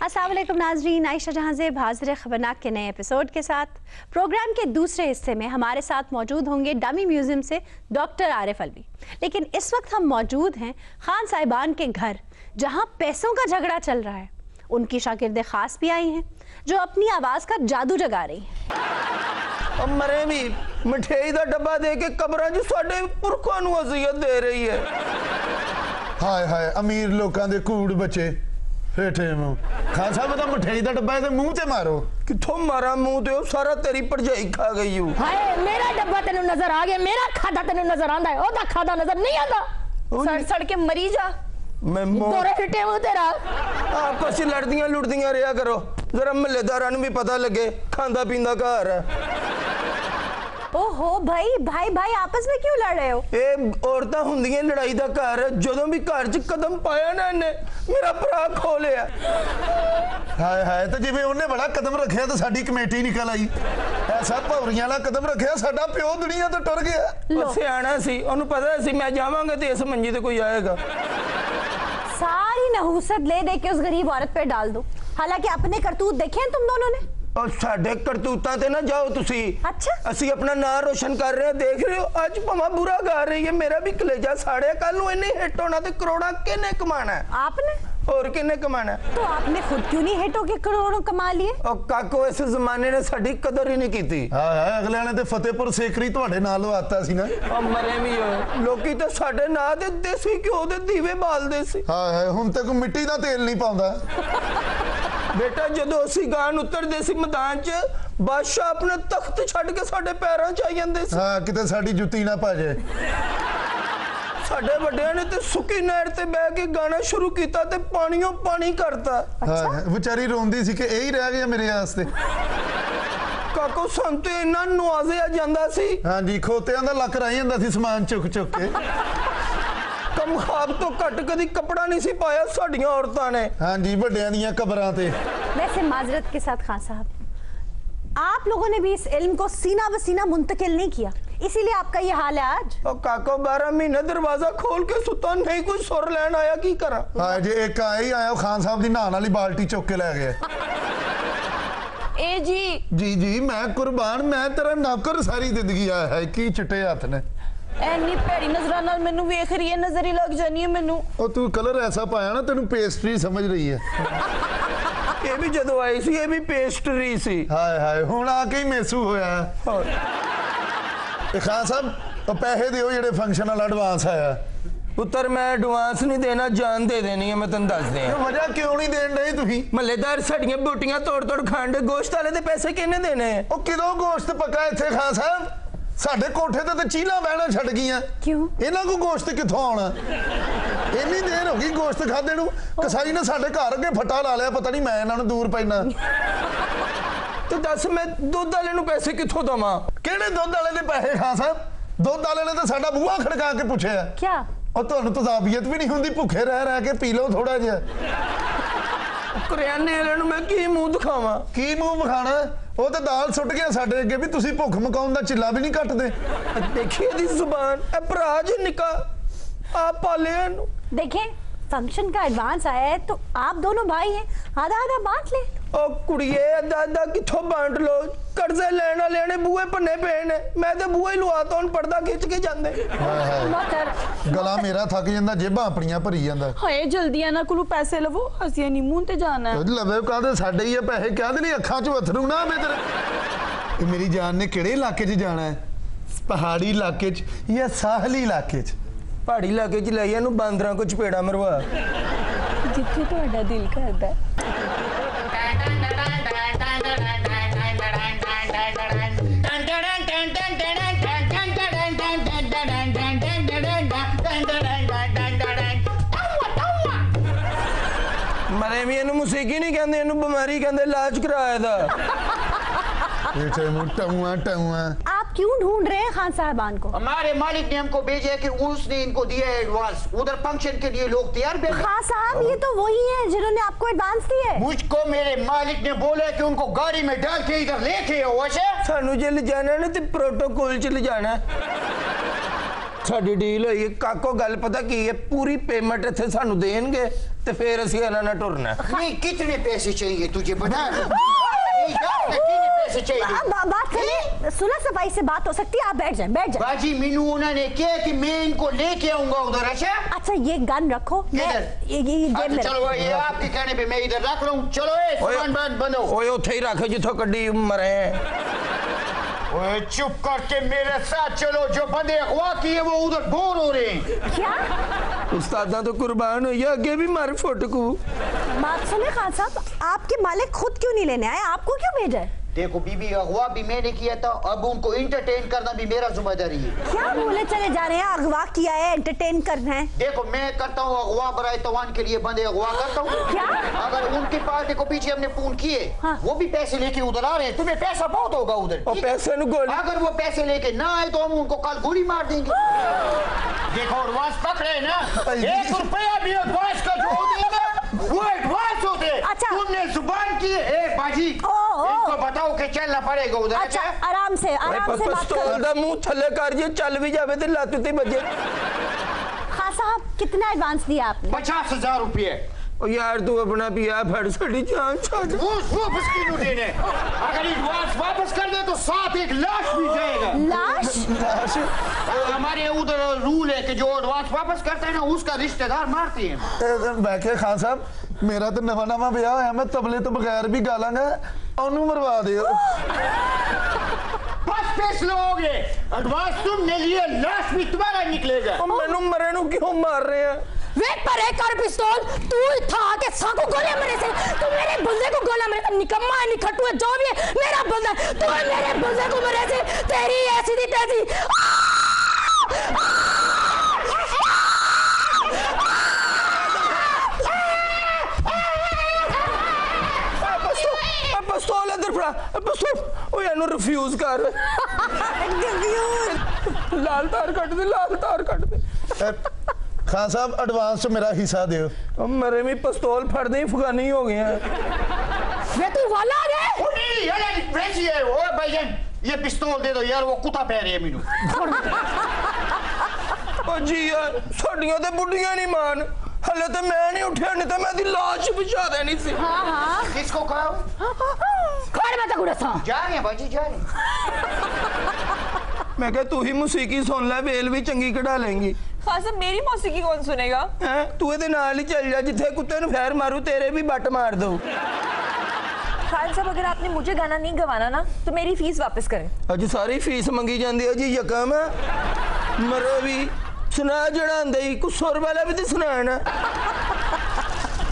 अस्सलाम वालेकुम नाजरीन, आयशा जहां ज़ेब हाज़िर खबरनाक के नए एपिसोड के साथ। प्रोग्राम के दूसरे हिस्से में हमारे साथ मौजूद होंगे डमी म्यूजियम से डॉक्टर आरिफ अलवी। लेकिन इस वक्त हम मौजूद हैं खान साहिबान के घर, जहां पैसों का झगड़ा चल रहा है। उनकी शागिर्दे खास भी आई हैं जो अपनी आवाज़ का जादू जगा रही हैं। मरे भी मिठाई का डब्बा दे के कब्रां च साडे पुरखां नूं अज़ियत दे रही है। हाय हाय अमीर लोगों के कूड़ बचे हेठे मुंह। खान साहब का मिठाई का डब्बा है मुंह ते मारो। किथों मारा मुंह ते सारा तेरी भरजाई खा गई हूं। हाय मेरा डब्बा तेनू नजर आ गया, मेरा खादा तेनू नजर आंदा है, ओदा खादा नजर नहीं आंदा। सड़ सड़ के मरी जा। मैं तोरे फिटे मुंह तेरा। आपस च लड़दियां लुड़दियां रहा करो, जरा महल्लेदारां नूं भी पता लगे खांदा पींदा घर है। ओहो भाई भाई भाई आपस में क्यों लड़ रहे हो? ये औरतां हुंदियां लड़ाई दा घर, जदों भी घर च कदम पाया ना इन्हें मेरा भरा खो लिया। हाय हाय तो जिवें उन्हें बड़ा कदम रखिया तो साडी कमेटी निकल आई। ऐसा भौरियां वाला कदम रखिया साडा प्यो दुनिया तो टुर गया। ओ सियाणा सी, ओनूं पता सी मैं जावांगा ते इस मंजी ते कोई आएगा। सारी नहूसत ले दे के उस गरीब औरत पे डाल दो। हालांकि अपने करतूत देखे हैं तुम दोनों ने। और साडे करतूतां ते ना जाओ तुसी। अच्छा असी अपना नाम रोशन कर रहे हैं, देख रहे हो अज भावें बुरा गा रही है, मेरा भी कलेजा साड़िया। कल नूं इन्ने हिट होना ते करोड़ा किने कमाना है? आपने और किने कमाना है? तो आपने खुद क्यों नहीं हिट होके करोड़ों कमा लिए? और काको इस जमाने ने साडी कदर ही नहीं की। हाय हाय अगले ने ते फतेहपुर सेकरी तुहाडे नाल लवाता सी ना। और मरे भी हो लोकी तो साडे नां दे देसी घ्यो दे दीवे बालदे सी। हाय हाय हुण ते कोई मिट्टी दा तेल नहीं पाउंदा। बेटा जदों असी गान उतरदे सी मैदान च, बादशाह अपने तख्त छड्ड के साडे पैरां च आई जांदे सी। हां किते साडी जुत्ती ना भाजे। साडे वड्डियां ने ते सुकी नहर ते बैठ के गाना शुरू कीता ते पानियों पानी करता। हां बेचारी रोंदी सी कि यही रह गया मेरे वास्ते। काको संते इन्ना नवाजिया जांदा सी। हां जी खोतियां दा लक रह जांदा सी समान चुक चुक के। कम खाब तो घट कदी कपड़ा नहीं सी पाया साडियां औरतां ने। हां जी वड्डियां दियां कब्रां ते। वैसे माजरत के साथ खान साहब, आप लोगों ने भी इस इल्म को सीना बसीना मुंतकिल नहीं किया, इसीलिए आपका ये हाल है आज। और काको 12 महीने दरवाजा खोल के सुता, नहीं कोई सुर लैन आया, की करा? हां जी एक आया ही आया खान साहब दी नहान वाली बाल्टी चुक के ले गया। ए जी जी मैं कुर्बान, मैं तेरा नौकर सारी जिंदगी आया है की चिट्टे हथ ने। एनी भैड़ी नजरां नाल मैनू वेख रही है, नजर ही लग जानी है मैनू। और तू कलर ऐसा पाया ना तेनू पेस्ट्री समझ रही है। ये भी जदों आई सी, ये भी पेस्ट्री सी। हाय हाय हुण आके ही मेसू होया। खान साहब पैसे दिओ जेडे फंक्शन वाला एडवांस आया। पुत्र मैं एडवांस नहीं देना, जान दे देनी है, मैं तेन दस दिया। वजह क्यों नहीं देन डे तुसीं? महल्लेदार साडियां बोटियां तोड़ तोड़ खाण दे, गोश्त वाले दे पैसे किहने देने? ओ किदों गोश्त पक्का इत्थे खान साहब? साडे कोठे ते चीला बहना छड़ गईयां। क्यों? इन्हां को गोश्त कित्थों आउणा? इन्नी देर हो गई गोश्त खादे नूं, कसाई ने साडे घर अगे फट्टा ला लिया, पता नहीं मैं इन्हां नूं दूर पैना। तो दस मैं दुध वाले नूं पैसे कित्थों दवां? किहड़े दुध वाले दे पैसे खान साहब? दुध वाले ने तो साडा बूहा खड़का के पुछया क्या? और तुहानूं तजाबियत भी नहीं हुंदी, भुखे रह के पी लो थोड़ा जिहा। करियाने वाले नूं मैं की मुंह दिखावां? की मुंह विखाना? वो तो दाल सुट गया साडे अगे भी तुसीं भुख मकाउण दा चिल्ला भी नहीं कटदे। देखिए दी जुबान, ए भरा जी निका आप पाले नूं। देखें फंक्शन का एडवांस आया है तो आप दोनों भाई हैं, आधा आधा बांट ले। ओ कुड़िए अद्धा अद्धा कित्थों बांट लो? कर्जे लैण वाले ने बूहे भन्ने पे ने, मैं तो बूहे ही लुआता, हुण पर्दा खिंच के जांदे। गला मेरा थक जांदा, जेबां अपणियां भरी जांदा। हाय जल्दी इन्हां कोलों पैसे लवो, असीं हनीमून ते जाना है। लवे कादे साडे ही पैसे, कहदे नहीं अखां च वथरू ना मैं तेरे। मेरी जान ने किहड़े इलाके च जाना है? पहाड़ी इलाके च या साहली इलाके च? पहाड़ी इलाके च ले इहनूं बांदरां को चपेड़ा मरवा। जिथे तुहाडा दिल करदा। मरे भी इहनूं मुसीकी नहीं कहंदे, इहनूं बीमारी कहंदे, इलाज कराया दा। आप क्यों ढूंढ रहे हैं खान साहबान को? हमारे मालिक ने हमको भेजा है कि उसने इनको दिया है एडवांस, उधर फंक्शन के लिए लोग तैयार बैठे। खान साहब ये तो वही है जिन्होंने आपको एडवांस दिया है। मुझको मेरे मालिक ने बोला कि उनको गाड़ी में डाल के इधर लेके आओ। वैसे सानू जे ले जाना ना ते प्रोटोकॉल च ले जाना। साडी डील होई काको, गल पता की है, पूरी पेमेंट इत्थे सानू देणगे तो फिर असि ना टुरना। नहीं, कितने पैसे चाहिए तुझे बता। कितने पैसे चाहिए? बात करें, सुलह सफाई से बात हो सकती है, आप बैठ जाएं, बैठ जाएं। बाजी मीनू उन्होंने किया कि मैं इनको लेके आऊंगा उधर। अच्छा ये गन रखो, मैं ये जेब में चलो ये आपके कहने पे मैं इधर रख रहा हूँ। चलो सामान बंद हो। ओए उथे ही रख जिथों कड्डी मरे। ओए चुप करके मेरे साथ चलो, जो बंदे अगवा किए वो उधर बोर हो रहे हैं। क्या उस्तादा तो कुर्बान हो या आगे भी मार फुटकू। बात सुने खान साहब, आपके मालिक खुद क्यों नहीं लेने आए, आपको क्यों भेजा है? देखो बीबी, अगवा भी मैंने किया था, अब उनको एंटरटेन करना भी मेरा जिम्मेदारी है। क्या बोले चले जा रहे हैं, अगवा किया है, एंटरटेन करना है। देखो मैं करता हूँ अगवा, बराए तवान के लिए बंदे अगवा करता हूँ। क्या? अगर उनकी पार्टी को पीछे हमने फोन किए, हाँ। वो भी पैसे लेके उधर आ रहे हैं, तुम्हें पैसा बहुत होगा उधर। और पैसे नु गोली। अगर वो पैसे लेके ना आए तो हम उनको कल गोली मार देंगे। देखो एडवांस पकड़े ना, 1 रुपया भी एडवांस का जो देगा वो एडवांस होते। अच्छा। तुमने जुबान की है बाजी, इनको बताओ कि चलना पड़ेगा उधर। अच्छा आराम से बात पिस्तौल करो। दा मुंह थल्ले कर जे चल भी जावे ते लत ते बजे। खान साहब कितना एडवांस दिया आपने? 50,000 रुपये। ओ यार तू अपना पिया फड़ साडी जान छाड़। वो वापस क्यों देने? अगर एडवांस वापस कर दे तो साथ एक लाश भी जाएगा। लाश? हमारे उधर रूल है कि जो एडवांस वापस करता है ना उसका रिश्तेदार मारते हैं। मैं क्या खान साहब, मेरा तो नवा नवा ब्याह होया, मैं तबले तो बगैर भी गा लांगा, ओनू मरवा दियो। बस फैसला हो गए, एडवांस तुमने लिए, लाश भी तुम्हारा निकलेगा। मैनू मरे नु क्यों मार रहे हैं? वेट पर एक कर पिस्तौल, तू था आके साको गोलियां मेरे से, तू मेरे बंदे को गोला मेरे से, निकम्मा है, निखट्टू है, जो भी है, मेरा बंदा है, तू मेरे बंदे को मेरे से, तेरी ऐसी थी तैसी। पिस्तौल इधर फड़ा, पिस्तौल। ओ यानू रिफ्यूज कर। लाल तार कट दे, लाल तार कट दे। खान साहब एडवांस च मेरा हिस्सा दियो। अब मेरे भी पिस्तौल फड़ दे, अफगानी हो गए हैं। वे तू वाला रे? ओ नहीं, ये भेजी है। ओ भाईजान ये पिस्तौल दे दो यार, वो कुत्ता पै रही है मीनू। ओ जी यार साडियां ते बुढ़ियां नहीं मान, हले तो मैं नहीं उठा, नहीं तो मैं दी लाश बिछा देनी सी। हाँ किसको कहा? खड़ मत गुड़ा सा। जा रहे हैं बाजी, जा रहे हैं। मैं कहा तू ही मौसीकी सुन ले, बेल भी चंगी कढ़ा लेंगी। खान साहब मेरी मौसीकी कौन सुनेगा? हैं तू इहदे नाल ही चल जा, जिथे कुत्ते नु फैर मारू तेरे भी बट मार दो। खान साहब अगर आपने मुझे गाना नहीं गवाना ना तो मेरी फीस वापस करें। अज सारी फीस मंगी जाती है जी, यकम मरो भी सुना जड़ा आंदा कुछ सुर वाला भी तो सुना।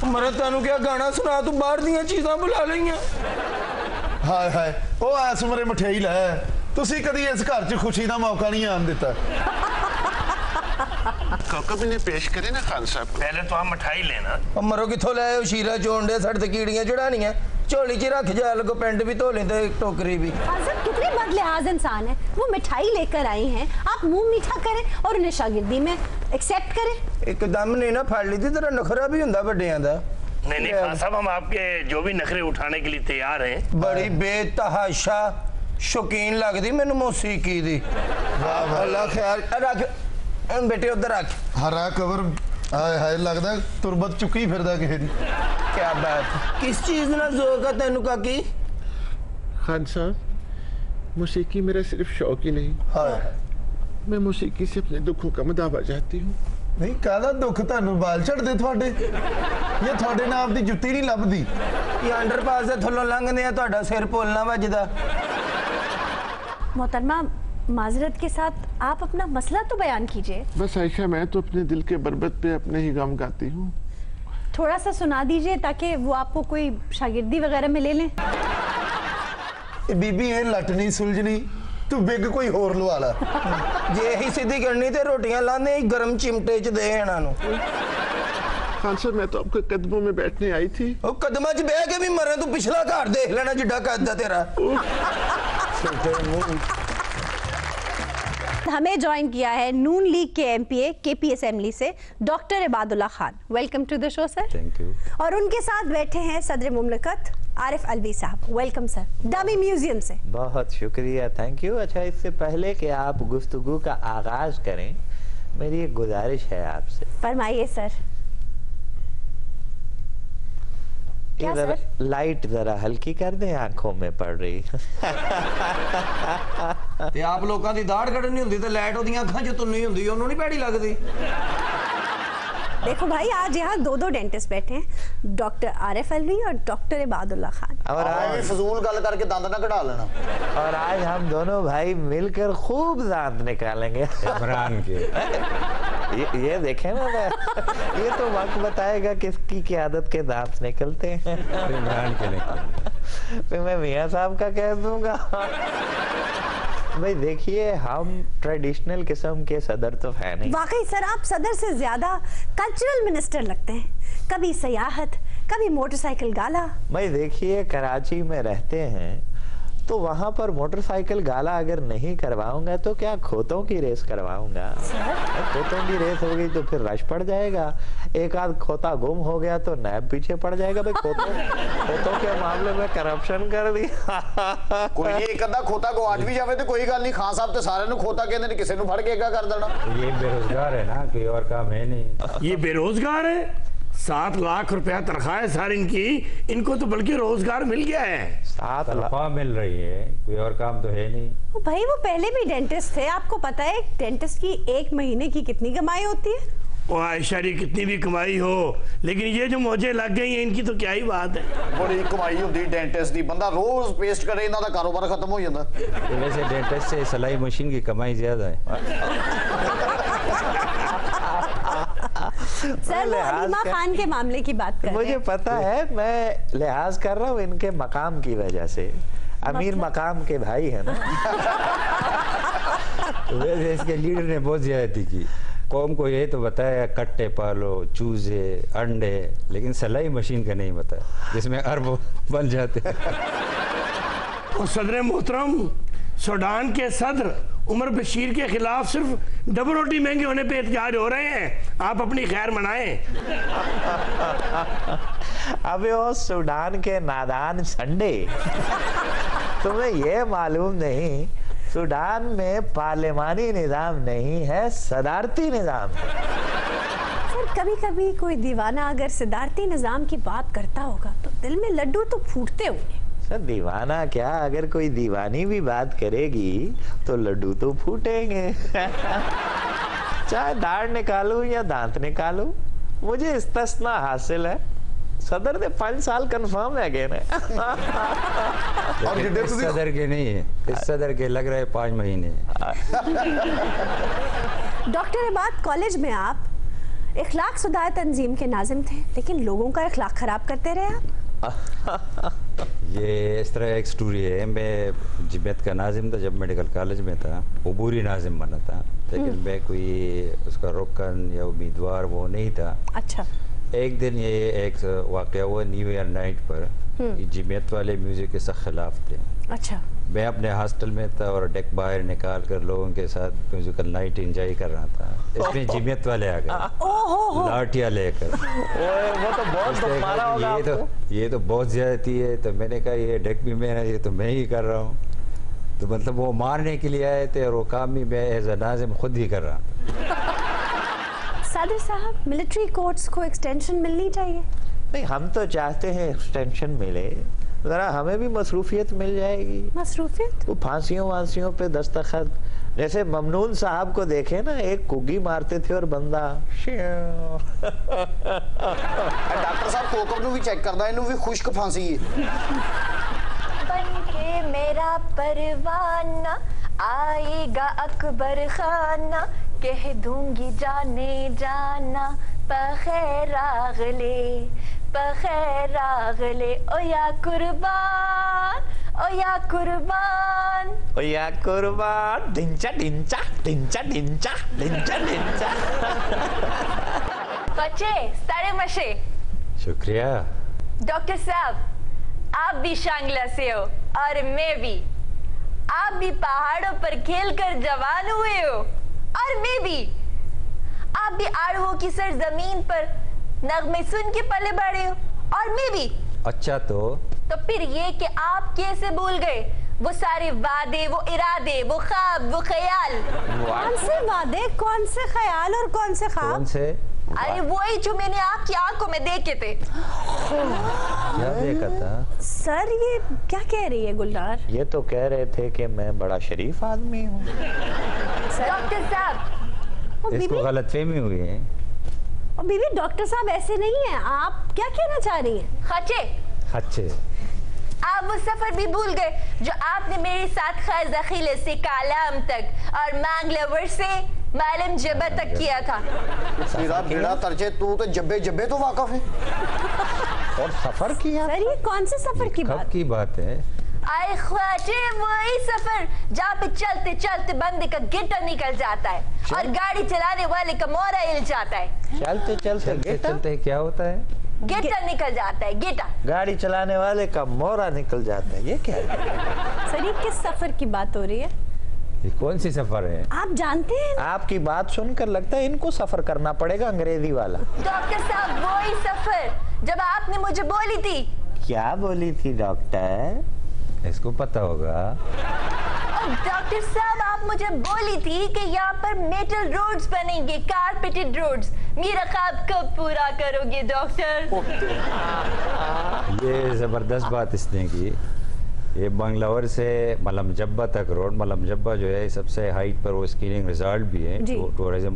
मरो तेनू क्या गाना सुना, तू बाहर दियां चीज़ां बुला लईयां। हाय हाय ओ इस उमरे मठियाई लै, तुसी कदी इस घर च खुशी का मौका नहीं आन दिता। कौकब इन्हें पेश करे ना खान साहब। पहले तो हम मिठाई लेना। अब मरो किथों लाए शीरा चोंडे सड़ ते कीड़ियां चढ़ानियां, झोली च रख जा, लगो पेंट भी धो लें, टोकरी भी। आजम कितने बदलिहाज इंसान है, वो मिठाई लेकर आई हैं, आप मुंह मीठा करें और उन्हें शागिर्दी में एक्सेप्ट करें। एकदम नहीं ना फड़ ली थी, तेरा नखरा भी हुंदा बड़ियां दा। नहीं खान साहब हम आपके जो भी नखरे उठाने के लिए तैयार हैं। बड़ी बेतहाशा शौकीन लगदी मैनू मौसीकी दी। वाह अल्लाह ख्याल रख बेटे, उधर रख। हरा कवर हाय हाय लगदा तुरबत चुकी फिरदा किसे दी। क्या बात, किस चीज ना जोक है तेनू काकी? खान साहब मौसीकी मेरा सिर्फ शौक ही नहीं, हाय मैं मौसीकी से अपने दुखों का मदावा चाहती हूँ। नहीं कहदा दुख तानू बाल चढ़दे थोड़े, ये थोड़े नाम दी जुत्ती नहीं लभदी। ये अंडरपास दे थल्लों लंघदे आ, तुहाडा सिर पोलना वजदा। मोहतरमा माजरत के साथ आप अपना मसला तो बयान कीजिए। बस आयशा मैं तो अपने दिल के बरबत पे अपने ही गम गाती हूँ। थोड़ा सा सुना दीजिए ताकि वो आपको कोई शागिर्दी वगैरह में ले लें। बीबी ये लट नहीं सुलझनी, तू बिग कोई होर लवा ला। जे यही सीधी करनी ते रोटियां लाने गरम चिमटे च दे इन्हां नूं। खान साहब मैं तो आपके कदमों में बैठने आई थी। ओ कदमां च बह के भी मरे, तू पिछला घर देख लेना जिड्डा कद है तेरा। हमें ज्वाइन किया है नून लीग के एमपीए केपी असेंबली से doctor Ibadullah Khan. Welcome to the show sir. Thank you. और उनके साथ बैठे हैं सदर मुमलकत आरिफ अलवी साहब। वेलकम सर, डमी म्यूजियम से। बहुत शुक्रिया, थैंक यू। अच्छा इससे पहले कि आप गुफ्तगू का आगाज करें, मेरी एक गुजारिश है आपसे। फरमाइए सर। क्या इधर सर? लाइट जरा हल्की कर दे, आंखों में पड़ रही। ਤੇ ਆਪ ਲੋਕਾਂ ਦੀ ਦਾੜ ਕੱਢਣੀ ਹੁੰਦੀ ਤੇ ਲਾਈਟ ਉਹਦੀਆਂ ਅੱਖਾਂ 'ਚ ਤੁੰਨੀ ਹੁੰਦੀ, ਉਹਨੂੰ ਨਹੀਂ ਭੈੜੀ ਲੱਗਦੀ। देखो भाई, आज यहाँ दो डेंटिस्ट बैठे हैं, डॉक्टर आरिफ अलवी और डॉक्टर इबादुल्ला खान। और आज फजूल गल करके दांत ना कटा लेना। और आज हम दोनों भाई मिलकर खूब दांत निकालेंगे इमरान के। ये देखे ना मैं, ये तो वक्त बताएगा किसकी क़यादत के दांत निकलते हैं। इमरान के निकलते। फिर मैं मियाँ साहब का कह दूंगा। भाई देखिए, हम ट्रेडिशनल किस्म के सदर तो है नहीं। वाकई सर, आप सदर से ज्यादा कल्चरल मिनिस्टर लगते हैं। कभी सयाहत, कभी मोटरसाइकिल गाला। भाई देखिए, कराची में रहते हैं तो वहां पर मोटरसाइकिल गाला अगर नहीं करवाऊंगा तो क्या खोतों की रेस करवाऊंगा? खोतों की रेस हो गई तो फिर रश पड़ जाएगा। एक आध खोता गुम हो गया तो नैब पीछे पड़ जाएगा। भाई खोतों के मामले में करप्शन कर दिया। कोई नहीं, एक अद्धा खोता को आज भी जावे तो कोई गल नहीं। खान साहब तो सारे नु खोता कहते ने, किसी नु फड़ के कर देना। ये बेरोजगार है ना, कोई और काम है नहीं। ये बेरोजगार है, 7 लाख रुपया तनख्वाह है सर इनकी, इनको तो बल्कि रोजगार मिल गया है। 7 लाख तनख्वाह मिल रही है, कोई और काम तो है नहीं। ओ भाई, वो पहले भी डेंटिस्ट थे, आपको पता है डेंटिस्ट की एक महीने की कितनी कमाई होती है? वो आयशा जी कितनी भी कमाई हो, लेकिन ये जो मौजें लग गई हैं इनकी तो क्या ही बात है। बड़ी कमाई होती डेंटिस्ट दी, बंदा रोज पेस्ट करे, इन्हां दा कारोबार खत्म हो जांदा। तो वैसे डेंटिस्ट से सिलाई मशीन की कमाई ज्यादा है। सर, वो अलीमा खान के मामले की बात कर रहे मुझे हैं। पता है, मैं लिहाज कर रहा हूँ इनके मकाम की वजह से। अमीर मकाम के भाई है ना। वैसे इसके लीडर ने बहुत ज्यादती की। कौम को ये तो बताया कट्टे पालो, चूजे, अंडे, लेकिन सिलाई मशीन का नहीं बताया जिसमें अरब बन जाते हैं। और सदर मोहतरम, सूडान के सदर उमर बशीर के खिलाफ सिर्फ डबल रोटी महंगे होने पे एहतजाज हो रहे हैं। आप अपनी खैर मनाएं। अबे वो सूडान के नादान संडे, तुम्हें ये मालूम नहीं सूडान में पार्लिमानी निज़ाम नहीं है, सदारती निज़ाम है। सर, कभी कभी कोई दीवाना अगर सदारती निज़ाम की बात करता होगा तो दिल में लड्डू तो फूटते होंगे। सर दीवाना क्या, अगर कोई दीवानी भी बात करेगी तो लड्डू तो फूटेंगे। चाहे दाढ़ निकालूं या दांत निकालूं, मुझे इस्तिस्ना हासिल है। सदर ने 5 साल कंफर्म है गए और ये इस सदर के नहीं है, इस सदर के लग रहे 5 महीने। डॉक्टर इबाद, कॉलेज में आप इखलाक सुधार तंजीम के नाजिम थे, लेकिन लोगों का इखलाक खराब करते रहे आप। ये इस तरह एक स्टोरी है। मैं जमियत का नाजिम था जब मेडिकल कॉलेज में था, अबूरी नाजिम बना था, लेकिन मैं कोई उसका रुकन या उम्मीदवार वो नहीं था। अच्छा। एक दिन ये एक वाक़या हुआ न्यू ईयर नाइट पर, जमियत वाले म्यूज़िक के सख्त खिलाफ थे। अच्छा। मैं अपने हॉस्टल में था और डेक बाहर निकाल कर लोगों के साथ म्यूजिकल नाइट एंजॉय कर रहा था। इसमें जमियत वाले आ गए लाठियाँ लेकर। वो तो बहुत ये तो बहुत ज्यादती है। तो मैंने कहा ये डेक भी मेरा, ये तो मैं ही कर रहा हूँ। तो मतलब वो मारने के लिए आए थे और वो काम भी मैं एज अ नाज़िम खुद ही कर रहा था। सादिर साहब, मिलिट्री कोर्ट्स को एक्सटेंशन मिलनी चाहिए। नहीं, हम तो चाहते हैं एक्सटेंशन मिले, जरा हमें भी मसरूफियत मिल जाएगी। मसरूफियत? वो फांसियों वांसियों पे दस्तखत, जैसे ममनून साहब को देखे ना, एक कुगी मारते थे और बंदा डॉक्टर साहब कोकब नु भी चेक करदा, इनु भी खुश्क फांसी है। बनके मेरा परवाना आएगा अकबर खाना, कह दूंगी जाने जाना पखैरागले पखैरागले। ओ या कुर्बान, ओ या कुर्बान, ओ या कुर्बान, डिंचा डिंचा डिंचा डिंचा डिंचा डिंचा। बच्चे सारे मशे। शुक्रिया। डॉक्टर साहब, आप भी शांगला से हो और मैं भी। आप भी पहाड़ों पर खेलकर जवान हुए हो और मैं भी। आप भी आड़ुओं की सरजमीन पर नगमे सुन के पले बढ़े हो और मैं भी। अच्छा, तो फिर ये कि आप कैसे भूल गए वो सारे वादे, वो इरादे, वो ख्वाब, वो ख्याल? कौन से वादे, कौन से ख्याल और कौन से ख्वाब? कौन से? अरे वही जो मैंने आपकी आंखों में देखे थे। क्या देखा था? सर ये क्या कह रही है गुलजार? ये तो कह रहे थे कि मैं बड़ा शरीफ आदमी हूँ। डॉक्टर साहब, इसको गलतफहमी हुई है। और बीबी डॉक्टर साहब ऐसे नहीं है, आप क्या कहना चाह रही हैं? खचे, अच्छे आप वो सफर भी भूल गए जो आपने मेरे साथ खज़ाखिले से कालाम तक और मांगलवर से मालम जब्बा तक किया था। सीधा बेड़ा तरचे, तू तो जब्बे जब्बे तो वाकफ है। और सफर किया? सर ये कौन से सफर की कब बात? की बात है? आए ख्वाजे, वही सफर जहाँ पे चलते चलते बंदे का गिटर निकल जाता है और गाड़ी चलाने वाले का मोरा हिल जाता है। चलते चलते चलते चलते क्या होता है? गिटर निकल जाता है, गिटर। गाड़ी चलाने वाले का मोरा निकल जाता है, ये क्या है? सर ये किस सफर की बात हो रही है? ये कौन सी सफर है? आप जानते हैं? आपकी बात सुनकर लगता है इनको सफर करना पड़ेगा अंग्रेजी वाला। डॉक्टर साहब वही सफर जब आपने मुझे बोली थी। क्या बोली थी डॉक्टर? इसको पता होगा। डॉक्टर साहब आप मुझे बोली थी कि यहाँ पर मेटल रोड्स बनेंगे, कारपेटेड रोड्स। मेरा ख्वाब कब पूरा करोगे डॉक्टर? ये जबरदस्त बात इसने की। ये बंगलावर से मलम जब्बा तक रोड, मलम जब्बा जो है सबसे हाइट पर वो स्कीइंग रिजॉर्ट भी है, टूरिज्म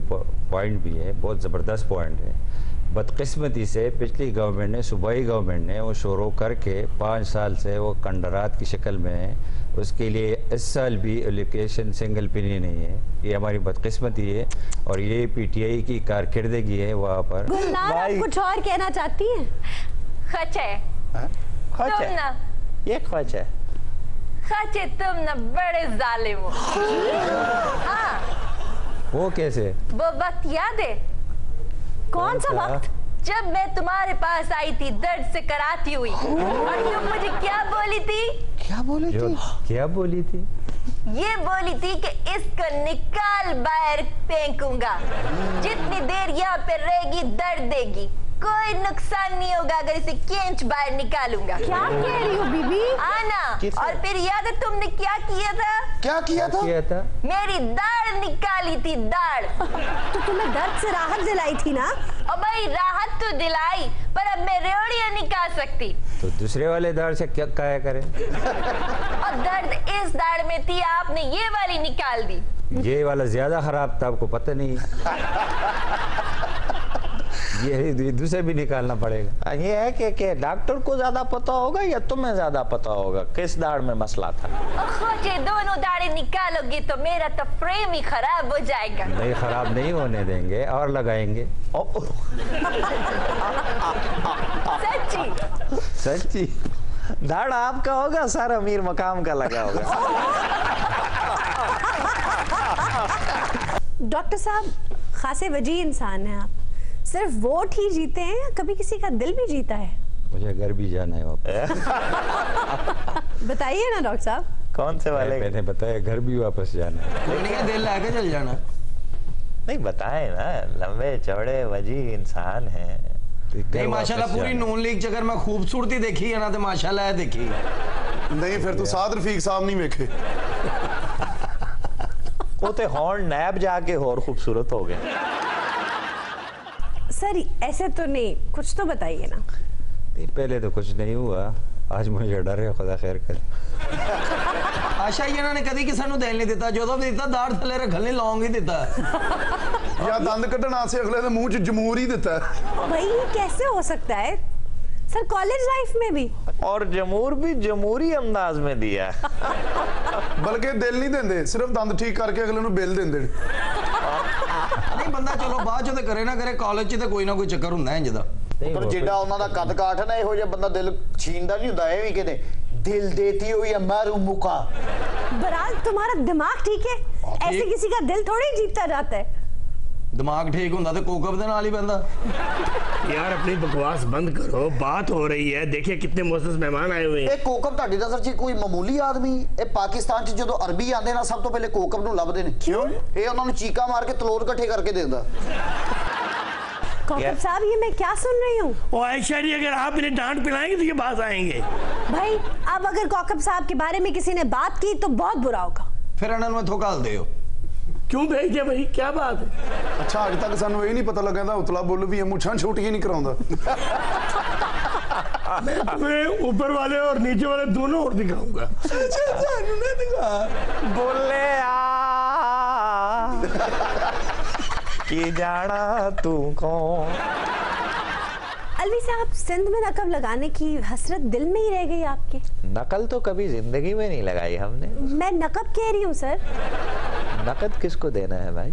पॉइंट भी है, बहुत ज़बरदस्त पॉइंट है। बदकिस्मती से पिछली गवर्नमेंट ने, सूबाई गवर्नमेंट ने वो शुरू करके 5 साल से वो खंडरात की शक्ल में है। उसके लिए इस साल भी एलोकेशन सिंगल पेनी नहीं है। ये हमारी बदकिस्मती है और ये पीटीआई की कारकिर्दगी है वहाँ पर। गुलजार आप कुछ और कहना चाहती हैं? खचे, तुम ना, ये ख्वाज है। खचे तुम ना बड़े जालिम हो। हाँ, वो कैसे? वो वक्त याद है? कौन सा वक्त? जब मैं तुम्हारे पास आई थी दर्द से कराती हुई, और तुम मुझे क्या बोली थी? क्या बोली थी? क्या बोली थी? ये बोली थी कि इसको निकाल बाहर फेंकूंगा, जितनी देर यहाँ पे रहेगी दर्द देगी, कोई नुकसान नहीं होगा अगर इसे खींच बाहर निकालूंगा। क्या कह रही हो बीबी? आना। और फिर याद है तुमने क्या किया था? क्या किया था? मेरी दाढ़ निकाली थी, दाढ़। तो तुम्हें दर्द से राहत दिलाई थी ना? और भाई राहत तो दिलाई, पर अब मैं रेवड़ियां नहीं खा सकती। तो दूसरे वाले दाढ़ से क्या काया करें? और दर्द इस दाढ़ में थी, आपने ये वाली निकाल दी। ये वाला ज्यादा खराब था, आपको पता नहीं। ये दूसरे भी निकालना पड़ेगा। ये है कि डॉक्टर को ज्यादा पता होगा या तुम्हें ज्यादा पता होगा किस दाढ़ में मसला था? खोजे दोनों दाढ़ें निकालोगी तो मेरा तो फ्रेम ही खराब हो जाएगा। नहीं, खराब नहीं होने देंगे और लगाएंगे। सच्ची? सच्ची। दाढ़ आपका होगा, सर अमीर मकाम का लगा होगा। डॉक्टर साहब खासे वजीह इंसान हैं आप। सिर्फ वोट ही जीते हैं या कभी किसी का दिल भी जीता है? मुझे घर भी जाना है वापस। बताइए ना डॉक्टर साहब। कौन से वाले? मैंने बताया घर भी वापस जाना है। दिल लाके चल जाना। नहीं बताए ना, लंबे चौड़े वजीह इंसान हैं। नहीं माशाल्लाह पूरी नून लीग चक्कर में खूबसूरती देखी है ना, तो माशाल्लाह देखी। नहीं फिर तू साद रफीक साहब नहीं वेखे। वो तो हॉर्न नैब जाके और खूबसूरत हो गए। सर ऐसे तो नहीं, कुछ तो बताइए ना। नहीं, पहले तो कुछ नहीं हुआ, आज मुझे डर है, खुदा खैर करे। आशा ਇਹਨਾਂ ਨੇ ਕਦੀ ਕਿਸੇ ਨੂੰ ਦਿਲ ਨਹੀਂ ਦਿੱਤਾ, ਜਦੋਂ ਵੀ ਦਿੱਤਾ ਦਾੜ ਥੱਲੇ ਰੱਖਣ ਲਈ ਲੌਂਗ ਹੀ ਦਿੱਤਾ। या दंद कटन आसे अगले दे मुंह च जमूर ही देता है। भाई ये कैसे हो सकता है सर? कॉलेज लाइफ में भी? और जमूर भी जमूरी अंदाज में दिया। बल्कि दिल नहीं देंदे, सिर्फ दंद ठीक करके अगले ਨੂੰ बिल देंदे। ਨਹੀਂ ਬੰਦਾ ਚਲੋ ਬਾਅਦ ਚ ਤੇ ਕਰੇ ਨਾ ਕਰੇ, ਕਾਲਜ ਚ ਤੇ ਕੋਈ ਨਾ ਕੋਈ ਚੱਕਰ ਹੁੰਦਾ ਹੈ ਜਿਹਦਾ। ਪਰ ਜਿੱਡਾ ਉਹਨਾਂ ਦਾ ਕੱਦ ਕਾਠ ਨਾ, ਇਹੋ ਜਿਹਾ ਬੰਦਾ ਦਿਲ ਛੀਨਦਾ ਨਹੀਂ ਹੁੰਦਾ। ਇਹ ਵੀ ਕਹਿੰਦੇ दिल देती हुई मारू मुका। बराल तुम्हारा दिमाग ठीक है? ऐसे किसी का दिल थोड़ी जीतता जाता है। दिमाग ठीक ਹੁੰਦਾ ਤੇ ਕੋਕਬ ਦੇ ਨਾਲ ਹੀ ਬੰਦਾ। यार अपनी बकवास बंद करो, बात हो रही है। देखिए कितने मोअज़्ज़ज़ मेहमान आए हुए हैं। ਇਹ ਕੋਕਬ ਤੁਹਾਡੀ ਨਜ਼ਰ 'ਚ ਕੋਈ ਮਾਮੂਲੀ ਆਦਮੀ? ਇਹ ਪਾਕਿਸਤਾਨ 'ਚ ਜਦੋਂ ਅਰਬੀ ਆਉਂਦੇ ਨਾ, ਸਭ ਤੋਂ ਪਹਿਲੇ ਕੋਕਬ ਨੂੰ ਲੱਭਦੇ ਨੇ। ਕਿਉਂ? ਇਹ ਉਹਨਾਂ ਨੂੰ ਚੀਕਾ ਮਾਰ ਕੇ ਤਲੋਰ ਇਕੱਠੇ ਕਰਕੇ ਦਿੰਦਾ। कौकब साहब ये मैं क्या सुन रही हूँ? ओ ऐश्वर्या, अगर आप इन्हें डांट पिलाएंगे तो ये बात आएंगे। भाई अब अगर कौकब साहब के बारे में किसी ने बात की तो बहुत बुरा होगा। ਫਿਰ ਇਹਨਾਂ ਨੂੰ ਇੱਥੋਂ ਘੱਲ ਦਿਓ। क्यों भेज दिया भाई, क्या बात है? अच्छा अज तक सानू ये नहीं पता लगा था उतला बोल भी मुछां छोटियां नहीं कराਉਂਦਾ। मैं ऊपर वाले और नीचे वाले दोनों और दिखाऊंगा। बोले कि जाना तू कौन। अलवी साहब, सिंध में नकब लगाने की हसरत दिल में ही रह गई आपके? नकल तो कभी जिंदगी में नहीं लगाई हमने। मैं नकब कह रही हूँ सर। नकद किसको देना है भाई?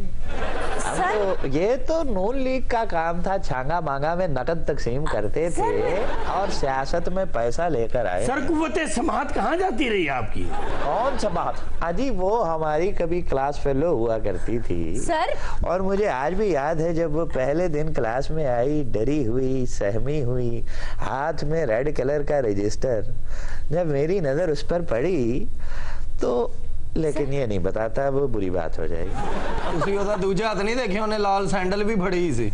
तो ये तो नून लीग का काम था, छांगा मांगा में नकद तकसीम करते थे और सियासत में पैसा लेकर आए। सर कुव्वते समात कहाँ जाती रही आपकी? कौन समात? अजी वो हमारी कभी क्लास फेलो हुआ करती थी सर। और मुझे आज भी याद है जब वो पहले दिन क्लास में आई, डरी हुई, सहमी हुई, हाथ में रेड कलर का रजिस्टर, जब मेरी नजर उस पर पड़ी तो, लेकिन ये नहीं बताता, वो बुरी बात हो जाएगी। ਤੁਸੀਂ ਉਹਦਾ ਦੂਜਾ ਹੱਥ ਨਹੀਂ ਦੇਖਿਆ, ਉਹਨੇ ਲਾਲ सैंडल भी फड़ी ਸੀ।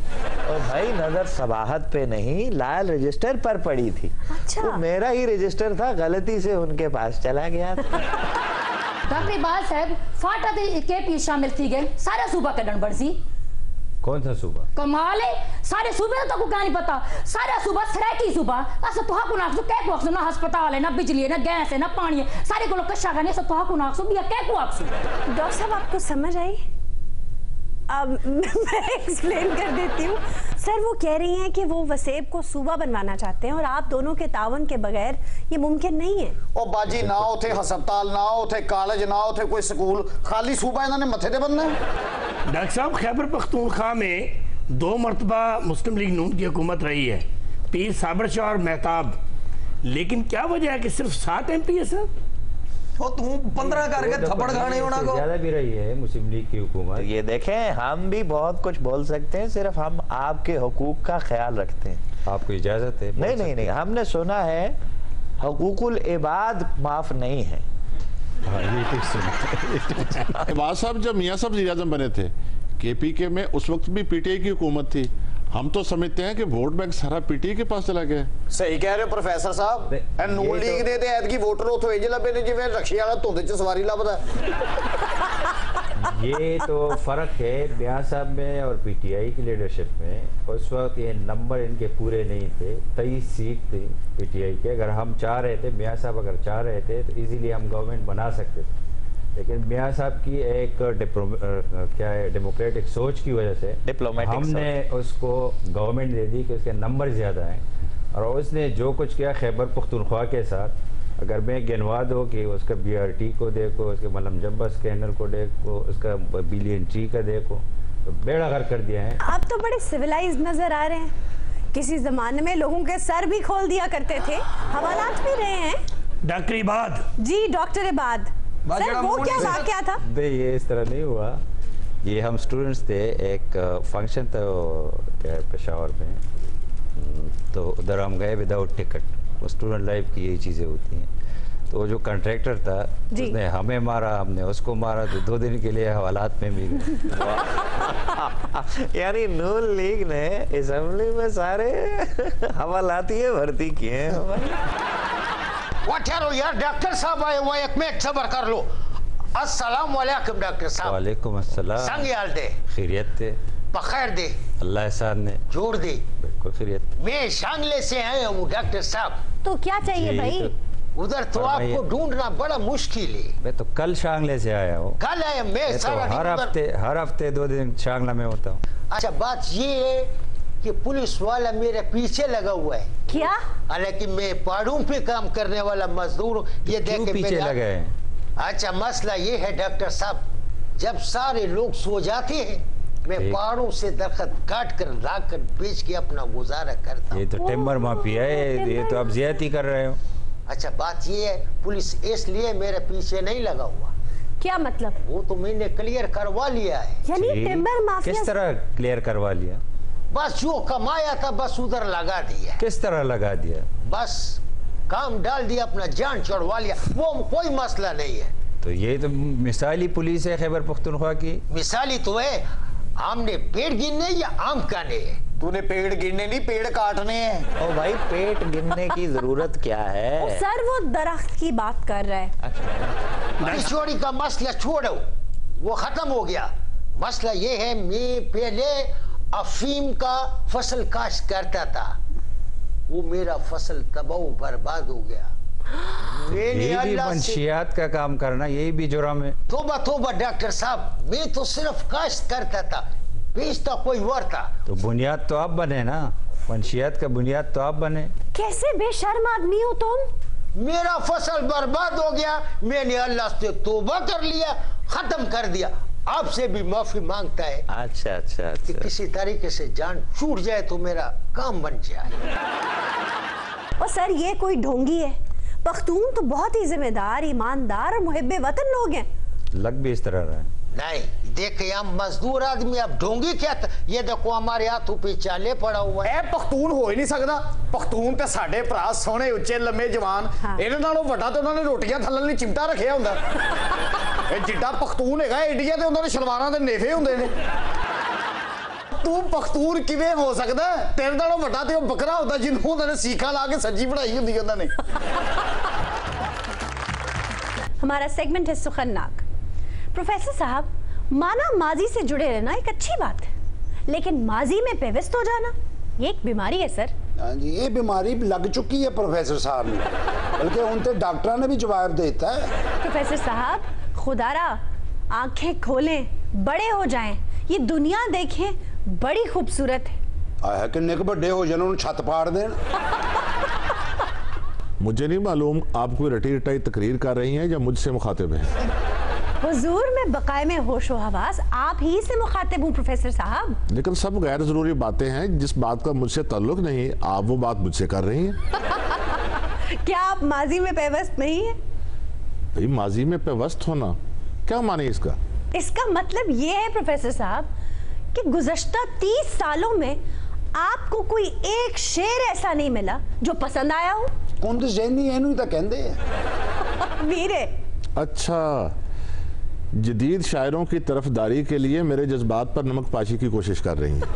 और भाई नजर सबाहत पे नहीं, लाल रजिस्टर पर पड़ी थी। अच्छा। वो मेरा ही रजिस्टर था, गलती से उनके पास चला गया था। डॉक्टर इकबाल साहब, फाटा के पीस शामिल थी गए, सारा सूबा कड़न बरसी। कौन सा सूबा? कमाल है, सारे सूबे तो क्या नहीं पता, सारा सूबा सराकी सूबा। अस तो हाकु नाक्सो कै को ना अस्पताल है, ना बिजली है, ना गैस है, ना पानी है, सारे को कशा करने से तो हाकु नाक्सो बिया कै को आक्सो। डॉक्टर साहब आपको समझ आई? मैं एक्सप्लेन कर देती हूँ। सर वो कह रही हैं कि वो वसेब को सूबा बनवाना चाहते हैं और आप दोनों के तावन के बगैर ये मुमकिन नहीं है। ओ बाजी ना उथे हस्पताल, ना उथे कॉलेज, ना उथे कोई स्कूल, खाली सूबा इन्होंने मथे ते बनना है। डॉक्टर साहब, खैबर पख्तूनख्वा में 2 मरतबा मुस्लिम लीग नून की हुकूमत रही है, पीर साबर शाह और मेहताब, लेकिन क्या वजह है कि सिर्फ 7 MP है सर? वो तू 15 करके थप्पड़ खाने होना को ज्यादा भी रही है मुस्लिम लीग की हुकूमत। तो ये देखें, हम भी बहुत कुछ बोल सकते हैं, सिर्फ हम आपके हुकूक का ख्याल रखते हैं। आपको इजाजत है? नहीं, हमने सुना है हुकूकुल इबाद माफ नहीं है। हाँ, ये ठीक सुना। इबाद साहब जब मियाँ साहब वज़ीर आज़म बने थे KPK में, उस वक्त भी PTI की हुकूमत थी। हम तो समझते हैं कि वोट बैंक सारा PTI के पास चला गया। सही कह रहे हो प्रोफेसर साहब। नून लीग दे ते ऐतकी वोटर उथों इंज लभे ने जिवें रक्शे वाला धुंद च सवारी लभदा। ये तो फर्क है मियाँ साहब में और PTI की लीडरशिप में। उस वक्त ये नंबर इनके पूरे नहीं थे, 23 सीट थी PTI के। अगर हम चाह रहे थे, मियाँ साहब अगर चाह रहे थे तो इजीली हम गवर्नमेंट बना सकते थे, लेकिन मियाँ साहब की एक क्या है डेमोक्रेटिक सोच की वजह से हमने उसको गवर्नमेंट दे दी कि उसके नंबर ज़्यादा हैं। और उसने जो कुछ किया खैबर पख्तूनख्वा के साथ, अगर मैं गिनवा दो कि उसका BRT को देखो, उसके मलम जब्बा स्कैनर को देखो, उसका बिलियन ट्री का देखो, तो बेड़ा गर्क कर दिया है। आप तो बड़े सिविलाइज नजर आ रहे हैं। किसी जमाने में लोगों के सर भी खोल दिया करते थे, हवालात भी रहे हैं। डॉक्टर इबाद जी, डॉक्टर इबाद सर, वो क्या वाकया था? नहीं, ये इस तरह नहीं हुआ। ये हम स्टूडेंट्स थे, एक फंक्शन था क्या पेशावर में, तो उधर हम गए विदाउट टिकट। वो स्टूडेंट लाइफ की यही चीज़ें होती हैं। तो जो कॉन्ट्रैक्टर था उसने हमें मारा, हमने उसको मारा, तो 2 दिन के लिए हवालात में भी गए। यानी नून लीग ने असेंबली में सारे हवालाती भर्ती किए हैं। ठहरो यार, डॉक्टर साहब आए हुए, एक मिनट सब्र कर लो। अस्सलाम वालेकुम डॉक्टर साहब। वालेकुम अस्सलाम। संग हाल दे? खैरियत थे? बखैर दे, अल्लाह एहसान ने जोड़ दे। बिल्कुल खैरियत। मैं शांगले से आया हूँ डॉक्टर साहब। तो क्या चाहिए भाई? उधर तो आपको ढूंढना बड़ा मुश्किल है। मैं तो कल शांगले से आया हूँ। कल आया? मैं सारा हर हफ्ते 2 दिन शांगला में होता हूँ। अच्छा, बात ये है कि पुलिस वाला मेरे पीछे लगा हुआ है। क्या? हालांकि मैं पहाड़ों पे काम करने वाला मजदूर हूँ। ये देखे पीछे लगे हैं। अच्छा, मसला ये है डॉक्टर साहब, जब सारे लोग सो जाते हैं, मैं पहाड़ों से दरख्त काट कर लाकर बेच के अपना गुजारा करता हूँ। ये तो टिम्बर माफिया है, ये तो आप ज्यादती कर रहे हो। अच्छा, बात ये है, पुलिस इसलिए मेरे पीछे नहीं लगा हुआ। क्या मतलब? वो तो मैंने क्लियर करवा लिया है। यानी टिम्बर माफिया? किस तरह क्लियर करवा लिया? बस जो कमाया था बस उधर लगा दिया। किस तरह लगा दिया? बस काम डाल दिया, अपना जान चढ़वा लिया, वो कोई मसला नहीं है। तो ये तो मिसाली पुलिस है खैबर पख्तूनख्वा की। मिसाली तो है, हमने पेड़ गिनने या आम खाने हैं? तूने पेड़ गिनने नहीं, पेड़ काटने हैं। ओ भाई, पेट गिनने की जरूरत क्या है? सर वो दरख्त की बात कर रहा है। अच्छा, चोरी का मसला छोड़ो, वो खत्म हो गया। मसला ये है, मैं पहले अफीम का फसल काश्त करता था, वो मेरा फसल तबाह बर्बाद हो गया। ये भी मंशियात का काम करना, यही भी जुर्म है। तोबा तोबा डॉक्टर साहब, मैं तो सिर्फ काश्त करता था, बेचता कोई और था। तो बुनियाद तो आप बने ना, मंशियात का बुनियाद तो आप बने। कैसे बेशर्म आदमी हो तुम। मेरा फसल बर्बाद हो गया, मैंने अल्लाह से तोबा कर लिया, खत्म कर दिया, आपसे भी माफी मांगता है। अच्छा अच्छा कि अच्छा। किसी तरीके से जान छूट जाए तो मेरा काम बन जाए। और सर ये कोई ढोंगी है। पख्तून तो बहुत ही जिम्मेदार, ईमानदार और मुहिब्बे वतन लोग हैं। लग भी इस तरह रहा है। नहीं देखिए, हम मजदूर आदमी, अब ढोंगी क्या था? ये देखो हमारे हाथों पे चाले पड़ा हुआ है। पख्तून हो ही नहीं सकता। पख्तून ते साडे भरा सोहने उच्चे लम्मे जवान, इहदे नालों वड्डा ते उन्होंने रोटियां थल्ले नहीं चिमटा रखिया हुंदा। ਇਹ ਜਿੱਡਾ ਪਖਤੂਨ ਹੈਗਾ, ਇੰਡੀਆ ਤੇ ਉਹਨਾਂ ਦੇ ਸ਼ਲਵਾਰਾਂ ਦੇ ਨੇਫੇ ਹੁੰਦੇ ਨੇ। ਤੂੰ ਪਖਤੂਨ ਕਿਵੇਂ ਹੋ ਸਕਦਾ? ਤੇਰੇ ਨਾਲੋਂ ਵੱਡਾ ਤੇ ਉਹ ਬੱਕਰਾ ਹੁੰਦਾ ਜਿਹਨੂੰ ਉਹਨਾਂ ਨੇ ਸੀਖਾਂ ਲਾ ਕੇ ਸੱਜੀ ਬਣਾਈ ਹੁੰਦੀ ਉਹਨਾਂ ਨੇ। हमारा सेगमेंट है सुखन्नाक। प्रोफेसर साहब, माना माजी से जुड़े रहना एक अच्छी बात है, लेकिन माजी में पेवस्त हो जाना ये एक बीमारी है सर। हाँ जी, ये बीमारी लग चुकी है प्रोफेसर साहब ने, बल्कि उनके डॉक्टर ने भी जवाब देता है। प्रोफेसर साहब, खुदारा आंखें खोलें, बड़े हो जाएं, ये दुनिया देखें, बड़ी खूबसूरत है। आया किन्ने के बड़े हो जाने, उन्हें छत फाड़ देन। मुझे नहीं मालूम आप कोई रटी रटाई तकरीर कर रही हैं या मुझसे मुखातिब हैं। हुजूर, मैं बकाए में होशो हवास आप ही से मुखातिब हूँ प्रोफेसर साहब। लेकिन सब गैर जरूरी बातें हैं, जिस बात का मुझसे ताल्लुक नहीं, आप वो बात मुझसे कर रही हैं। क्या आप माजी में पेवस्त नहीं है? भाई माजी में पेवस्त होना क्या माने इसका? इसका मतलब ये है प्रोफेसर साहब कि गुज़श्ता 30 सालों में आपको कोई एक शेर ऐसा नहीं मिला जो पसंद आया हो। कौन तो ज़हनी है, इन्होंने तो कहते हैं। वीरे। अच्छा, जदीद शायरों की तरफदारी के लिए मेरे जज्बात पर नमक पाशी की कोशिश कर रही हैं।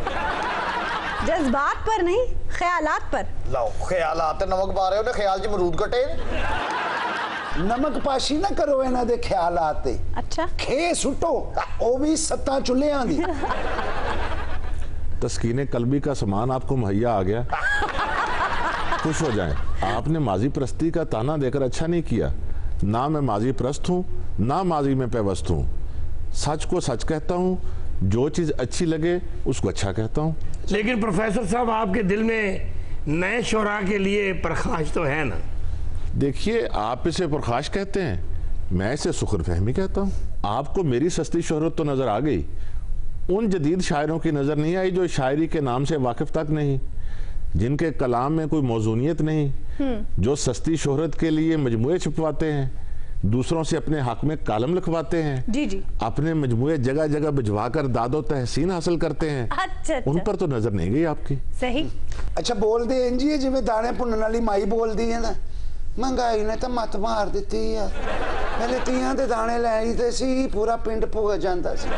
जज्बात पर नहीं, ख्यालात पर। लाओ ख्यालात नमक पा रहे हो, ख्याल च मरूद कटे। नमक पाशी ना करो इन्हां दे ख्यालात ते। अच्छा, खे सुटो, ओ भी सत्ता चुल्लियां दी। तस्कीने कल्बी का सामान आपको मुहैया आ गया, खुश हो जाएं। आपने माजी परस्ती का ताना देकर अच्छा नहीं किया। ना मैं माजी परस्त हूँ, ना माजी में पेवस्त हूँ। सच को सच कहता हूँ, जो चीज अच्छी लगे उसको अच्छा कहता हूँ। लेकिन प्रोफेसर साहब, आपके दिल में नए शोरा के लिए प्रकाश तो है ना? देखिए, आप इसे प्रकाश कहते हैं, मैं इसे सुखर फहमी कहता हूँ। आपको मेरी सस्ती शोहरत तो नजर आ गई, उन जदीद शायरों की नजर नहीं आई जो शायरी के नाम से वाकिफ तक नहीं, जिनके कलाम में कोई मौजूनियत नहीं, जो सस्ती शोहरत के लिए मजमुए छपवाते हैं, दूसरों से अपने हक में कालम लिखवाते हैं, जी जी, अपने मजमुए जगह जगह भिजवा कर दादो तहसीन हासिल करते हैं। अच्छा, उन पर तो नजर नहीं गई आपकी। सही। अच्छा बोलते हैं जी, जिवें दाने भुनन वाली माई बोलदी है ना, महंगाई ने तो मत मार दी है। पहले तियां दे दाने लैते सी, पूरा पिंड भुग जाता सी।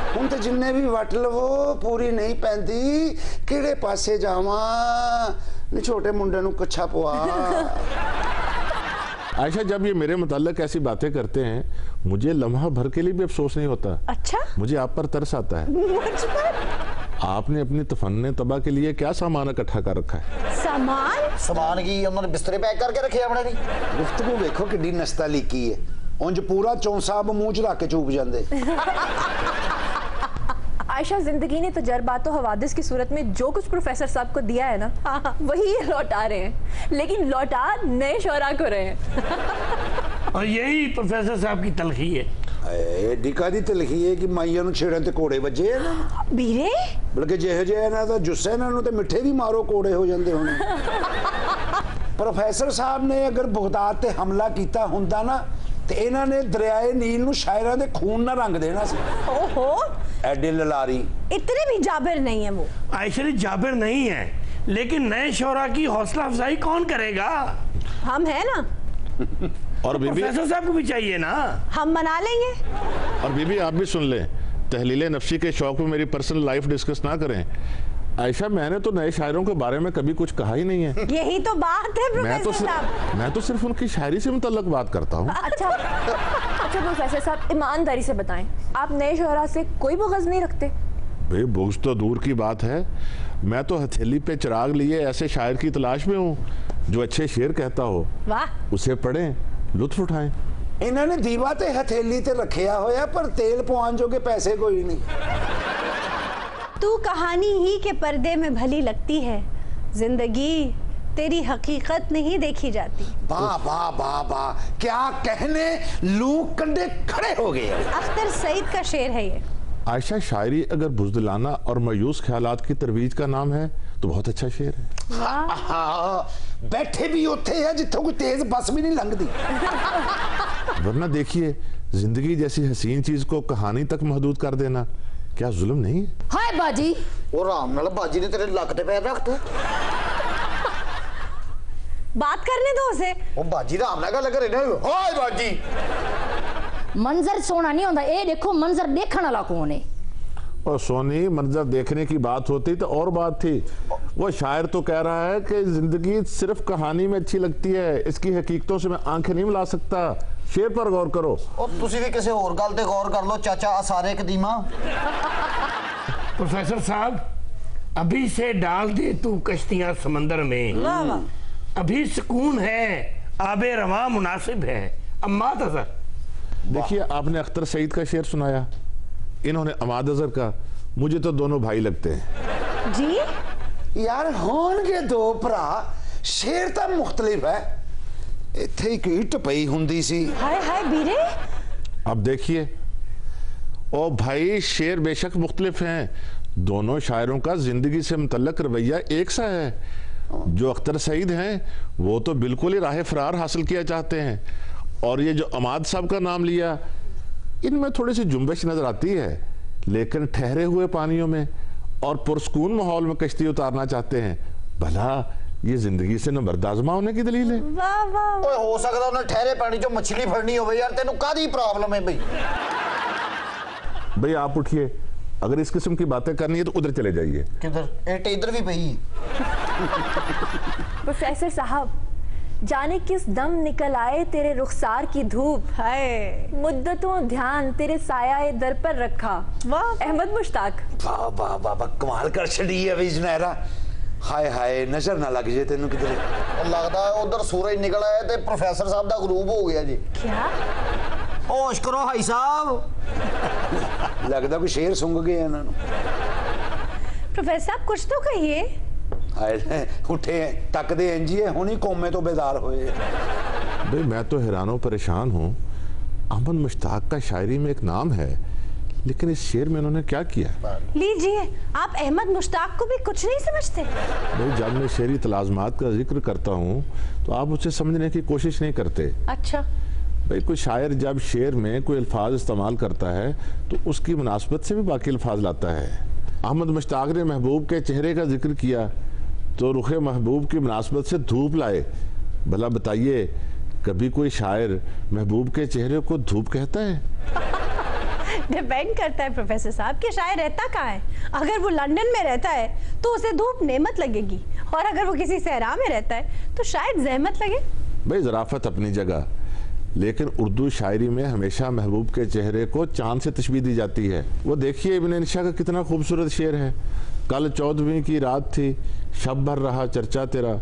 हुण तो जिन्ने भी वट लवो पूरी नहीं पैंदी, किहड़े पासे जावां, छोटे मुंडे नूं कच्छा पवा। आयशा, जब ये मेरे मुताल्लिक ऐसी बातें करते हैं, मुझे लम्हा भर के लिए भी अफसोस नहीं होता। अच्छा? मुझे आप पर तरस आता है। मुझ पर? आपने अपनी तफन्ने तबाह के लिए क्या सामान इकट्ठा कर रखा है? सामान की उन्होंने बिस्तरे पैक करके रखे अपने दी। गुफ्तगू देखो किड्डी नस्ता लीकी है, उंज पूरा चौं साहब मुंह च रख के चूप जांदे। आयशा, जिंदगी ने तजर्बात और हवादिस की सूरत में जो कुछ प्रोफेसर साहब को दिया है ना, वही ये लौटा रहे हैं, लेकिन लौटा नए शोरा को रहे हैं। और यही प्रोफेसर साहब की तलखी है। एडी कादी तलखी है कि माइयां नूं छेड़न ते कोड़े वजे है ना। बीरे, बल्कि जिहो जिहा इन्हां दा जुस्सा, इन्हां नूं ते मिठे भी मारो कोड़े हो जांदे होणे। प्रोफेसर साहब ने अगर बगदाद ते हमला कीता हुंदा ना, ते इन्हां ने दरियाए नील नूं शायरां दे खून ना रंग देना सी। ओहो, एडी ललारी। इतने भी जाबिर नहीं है वो। आयशा जी जाबिर नहीं है, लेकिन नए शोरा की हौसला अफजाई कौन करेगा? हम है ना। और बीबी, प्रोफेसर साहब को भी चाहिए ना। हम मना लेंगे। और बीबी, आप भी सुन लें, तहलील नफ्सी के शौक में मेरी पर्सनल लाइफ डिस्कस ना करें। आयशा, मैंने तो नए शायरों के बारे में कभी कुछ कहा ही नहीं है। यही तो बात है प्रोफेसर साहब। मैं तो सिर्फ उनकी शायरी से मुतल्लक बात करता हूँ। अच्छा प्रोफेसर साहब, ईमानदारी से बताएं, आप नए शोहरा से कोई बुग़्ज़ नहीं रखते? भाई बुग़्ज़ तो दूर की बात है, मैं तो हथेली पे चिराग लिए ऐसे शायर की तलाश में हूँ जो अच्छे शेर कहता हो। वाह। उसे पढ़ें, लुत्फ उठाएं। इन्होंने दीवा ते हथेली ते रखिया होया पर तेल पवान जो के पैसे कोई नहीं। तू कहानी ही के पर्दे में भली लगती है, जिंदगी तेरी हकीकत नहीं देखी जाती। वाह वाह वाह वाह, क्या कहने, लू कंडे खड़े हो गए। अख्तर सईद का शेर है ये। आयशा, शायरी अगर बुज़दिलाना और मायूस ख्यालात की तरवीज का नाम है तो बहुत अच्छा शेर है। हाँ, बैठे भी होते हैं जितों कोई तेज बस भी नहीं लंघती। वरना देखिए, जिंदगी जैसी हसीन चीज को कहानी तक महदूद कर देना क्या जुल्म नहीं है? हाय बाजी, वो राम नाल बाजी ने तेरे लक ते पैर रखते। बात करने दो उसे। वो बाजी राम नाल गल करे ना। हाय बाजी, मंजर सोना नहीं होता, ये देखो मंजर देखने वाला कौन है? और सोनी, मंजर देखने की बात होती तो और बात थी। वो शायर तो कह रहा है कि जिंदगी सिर्फ कहानी में अच्छी लगती है, इसकी हकीकतों से मैं आंखें नहीं मिला सकता। शेर पर गौर करो। और तुसी भी किसी और गल ते गौर कर लो चाचा, आसारे कदीमा। प्रोफेसर साहब, अभी से डाल दे तू कश्तियां समंदर में, अभी सुकून है, आबे रवां मुनासिब है। अम्माद अजहर। देखिए, आपने अख्तर सईद का शेर सुनाया, इन्होंने अमाद अजहर का। मुझे तो दोनों भाई लगते हैं जी। यार होणगे दो भरा, शेर तो मुख्तलिफ है। इत्थे ही कोई टपई हुंदी सी। हाय हाय बीरे। अब देखिए, ओ भाई, शेर बेशक मुख्तलिफ हैं, दोनों शायरों का जिंदगी से मुतल्लक रवैया एक सा है। जो अख्तर सईद हैं वो तो बिल्कुल ही राह फरार हासिल किया चाहते हैं, और ये जो अमाद साहब का नाम लिया, इनमें थोड़ी सी जुम्बश नजर आती है, लेकिन ठहरे हुए पानियों में और पुरस्कून माहौल में कश्ती उतारना चाहते हैं। भला ये जिंदगी से नंबरद आजमा होने की दलील है। वाह वाह। ओए हो सकता उन्हें ठहरे पानी जो मछली फड़नी हो यार, तेनू कादी प्रॉब्लम है भाई? भाई आप उठिए, अगर इस किस्म की बातें करनी है तो उधर चले जाइए। किधर? एट इधर भी भाई। प्रोफेसर साहब, जाने किस दम निकल आए तेरे रुखसार की धूप, है मुद्दतों ध्यान तेरे साया दर पर रखा। वाह अहमद मुश्ताक। वाह वाह वाह वाह, कमाल कर छड़ी है वी जुनैरा। हाय हाय, नजर ना लग जाए तेनू किधरे। लगता है उधर सूरज निकल आया ते प्रोफेसर साहब दा ग्रूप हो गया जी। क्या? होश करो भाई साहब। लगता कोई शेर सुंघ गए इन्हां नू। प्रोफेसर साहब कुछ तो कहिए। हाय, उठे तकदे इंजिए हुणी कोमे तो बेदार होए। भाई मैं तो हैरान परेशान हूँ। अहमद मुश्ताक का शायरी में एक नाम है, लेकिन इस शेर में उन्होंने क्या किया? लीजिए, आप अहमद मुश्ताक को भी कुछ नहीं समझते? भाई जब मैं शेरी तलाज़मात का जिक्र करता हूँ तो आप उसे समझने की कोशिश नहीं करते। अच्छा। भाई कोई शायर जब शेर में कोई अल्फाज इस्तेमाल करता है तो उसकी मुनासबत से भी बाकी अल्फाज लाता है। अहमद मुश्ताक ने महबूब के चेहरे का जिक्र किया तो रुखे महबूब की मुनासबत से धूप लाए। भला बताइए, कभी कोई शायर महबूब के चेहरे को धूप कहता है? डिपेंड करता है प्रोफेसर साहब कि शायर रहता कहाँ है। अगर वो लंदन में रहता है तो उसे धूप नेमत लगेगी, और अगर वो किसी सहरा में रहता है तो शायद जहमत लगे। भाई ज़राफ़त अपनी जगह, लेकिन उर्दू शायरी में हमेशा महबूब के चेहरे को चांद से तशबीह दी जाती है। वो देखिए इब्न इंशा का कितना खूबसूरत शेर है। कल 14वीं की रात थी, शब भर रहा चर्चा तेरा,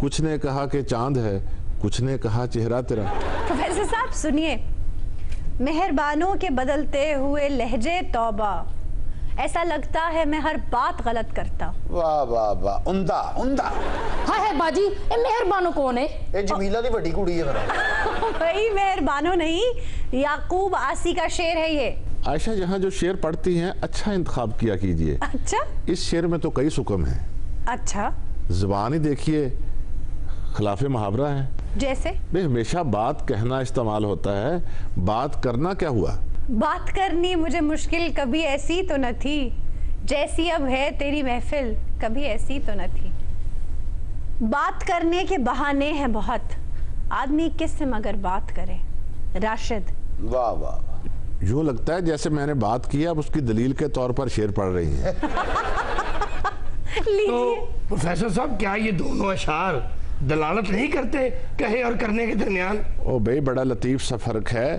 कुछ ने कहा कि चांद है, कुछ ने कहा चेहरा तेरा। प्रोफेसर साहब सुनिए, मेहरबानों के बदलते हुए लहजे तौबा, ऐसा लगता है मैं हर बात गलत करता। वाह वाह वाह, उम्दा उम्दा। हाय हाय बाजी, ये मेहरबानो कौन है? ये जमीला दी बड़ी कुड़ी है मेरा। भाई मेहरबानो नहीं, याकूब आसी का शेर है ये। आयशा, यहाँ जो शेर पढ़ती हैं अच्छा इंतखाब किया कीजिए। अच्छा? इस शेर में तो कई सुकम है। अच्छा? जुबान ही देखिए, खिलाफे मुहावरा है। जैसे? भाई हमेशा बात कहना इस्तेमाल होता है, बात करना क्या हुआ? बात करनी मुझे मुश्किल कभी ऐसी तो न थी, जैसी अब है तेरी महफिल कभी ऐसी तो न थी। बात करने के बहाने हैं बहुत, आदमी किससे मगर बात करे। राशिद। वाह वाह, यूं लगता है जैसे मैंने बात की अब उसकी दलील के तौर पर शेर पढ़ रही है। तो प्रोफेसर साहब, क्या ये दोनों अशार दलालत नहीं करते कहे और करने के दरमियान? ओ भाई, बड़ा लतीफ सा फर्क है।